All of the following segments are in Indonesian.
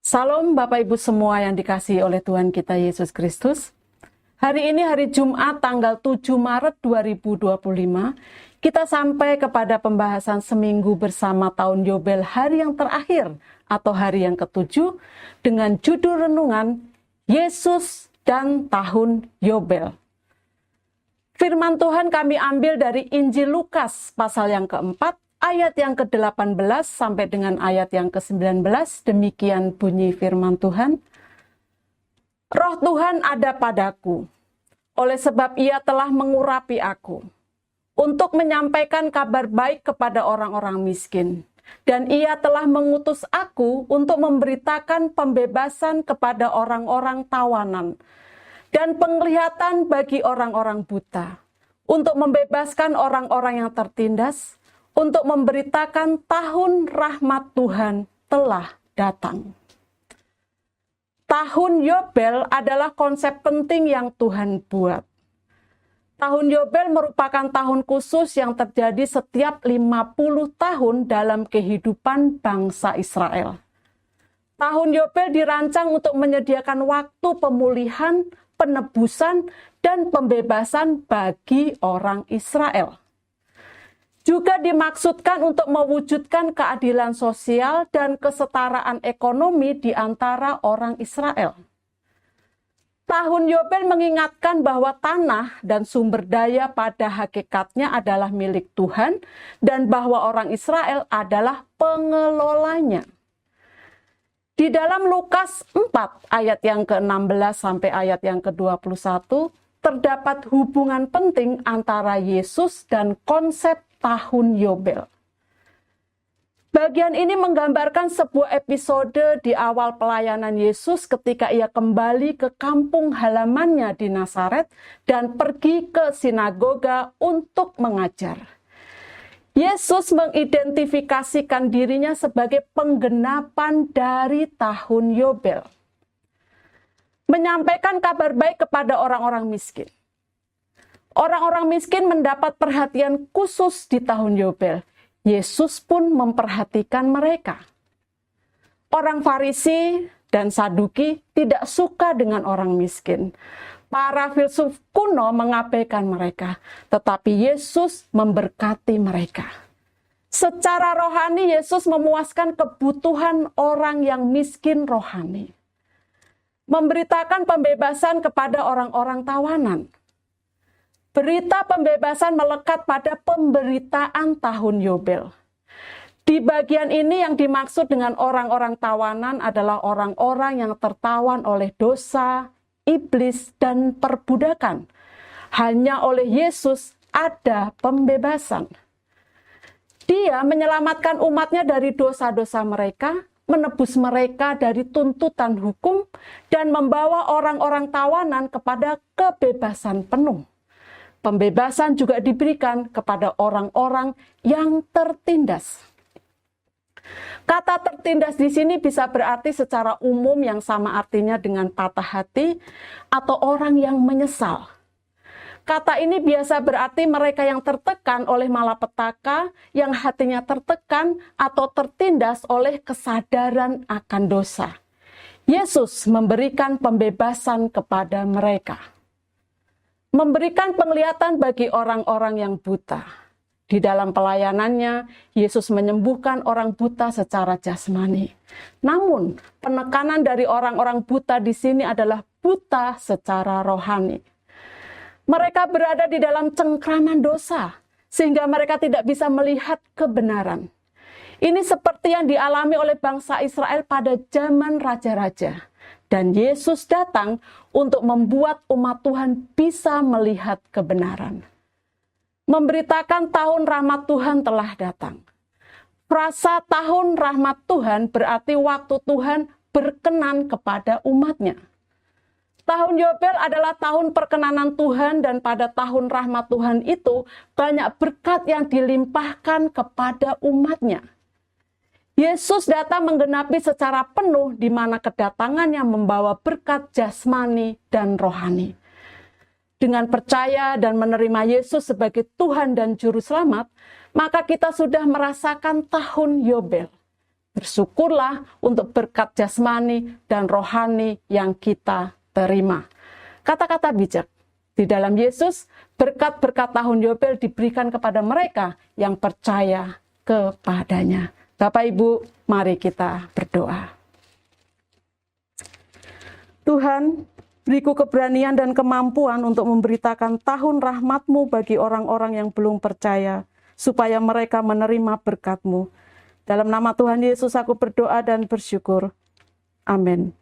Salam Bapak Ibu semua yang dikasihi oleh Tuhan kita Yesus Kristus. Hari ini hari Jumat tanggal 7 Maret 2025, kita sampai kepada pembahasan seminggu bersama tahun Yobel, hari yang terakhir atau hari yang ketujuh, dengan judul renungan Yesus dan Tahun Yobel. Firman Tuhan kami ambil dari Injil Lukas pasal yang keempat, ayat yang ke-18 sampai dengan ayat yang ke-19, demikian bunyi firman Tuhan. Roh Tuhan ada padaku, oleh sebab Ia telah mengurapi aku, untuk menyampaikan kabar baik kepada orang-orang miskin. Dan Ia telah mengutus aku untuk memberitakan pembebasan kepada orang-orang tawanan, dan penglihatan bagi orang-orang buta, untuk membebaskan orang-orang yang tertindas, untuk memberitakan tahun rahmat Tuhan telah datang. Tahun Yobel adalah konsep penting yang Tuhan buat. Tahun Yobel merupakan tahun khusus yang terjadi setiap 50 tahun dalam kehidupan bangsa Israel. Tahun Yobel dirancang untuk menyediakan waktu pemulihan, penebusan, dan pembebasan bagi orang Israel. Juga dimaksudkan untuk mewujudkan keadilan sosial dan kesetaraan ekonomi di antara orang Israel. Tahun Yobel mengingatkan bahwa tanah dan sumber daya pada hakikatnya adalah milik Tuhan dan bahwa orang Israel adalah pengelolanya. Di dalam Lukas 4 ayat yang ke-16 sampai ayat yang ke-21 terdapat hubungan penting antara Yesus dan konsep tahun Yobel. Bagian ini menggambarkan sebuah episode di awal pelayanan Yesus ketika Ia kembali ke kampung halamannya di Nazaret dan pergi ke sinagoga untuk mengajar. Yesus mengidentifikasikan dirinya sebagai penggenapan dari tahun Yobel. Menyampaikan kabar baik kepada orang-orang miskin. Orang-orang miskin mendapat perhatian khusus di tahun Yobel. Yesus pun memperhatikan mereka. Orang Farisi dan Saduki tidak suka dengan orang miskin. Para filsuf kuno mengabaikan mereka, tetapi Yesus memberkati mereka. Secara rohani, Yesus memuaskan kebutuhan orang yang miskin rohani. Memberitakan pembebasan kepada orang-orang tawanan. Berita pembebasan melekat pada pemberitaan tahun Yobel. Di bagian ini yang dimaksud dengan orang-orang tawanan adalah orang-orang yang tertawan oleh dosa, iblis, dan perbudakan. Hanya oleh Yesus ada pembebasan. Dia menyelamatkan umatnya dari dosa-dosa mereka, menebus mereka dari tuntutan hukum, dan membawa orang-orang tawanan kepada kebebasan penuh. Pembebasan juga diberikan kepada orang-orang yang tertindas. Kata tertindas di sini bisa berarti secara umum yang sama artinya dengan patah hati atau orang yang menyesal. Kata ini biasa berarti mereka yang tertekan oleh malapetaka, yang hatinya tertekan atau tertindas oleh kesadaran akan dosa. Yesus memberikan pembebasan kepada mereka. Memberikan penglihatan bagi orang-orang yang buta. Di dalam pelayanannya, Yesus menyembuhkan orang buta secara jasmani. Namun, penekanan dari orang-orang buta di sini adalah buta secara rohani. Mereka berada di dalam cengkraman dosa, sehingga mereka tidak bisa melihat kebenaran. Ini seperti yang dialami oleh bangsa Israel pada zaman raja-raja. Dan Yesus datang untuk membuat umat Tuhan bisa melihat kebenaran. Memberitakan tahun rahmat Tuhan telah datang. Frasa tahun rahmat Tuhan berarti waktu Tuhan berkenan kepada umatnya. Tahun Yobel adalah tahun perkenanan Tuhan, dan pada tahun rahmat Tuhan itu banyak berkat yang dilimpahkan kepada umatnya. Yesus datang menggenapi secara penuh di mana kedatangannya membawa berkat jasmani dan rohani. Dengan percaya dan menerima Yesus sebagai Tuhan dan Juru Selamat, maka kita sudah merasakan tahun Yobel. Bersyukurlah untuk berkat jasmani dan rohani yang kita terima. Kata-kata bijak. Di dalam Yesus, berkat-berkat tahun Yobel diberikan kepada mereka yang percaya kepadanya. Bapak Ibu, mari kita berdoa. Tuhan, beriku keberanian dan kemampuan untuk memberitakan tahun rahmat-Mu bagi orang-orang yang belum percaya, supaya mereka menerima berkat-Mu. Dalam nama Tuhan Yesus aku berdoa dan bersyukur. Amin.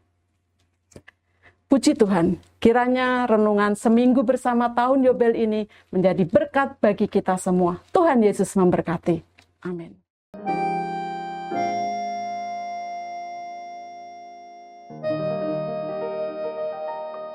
Puji Tuhan, kiranya renungan seminggu bersama tahun Yobel ini menjadi berkat bagi kita semua. Tuhan Yesus memberkati. Amin.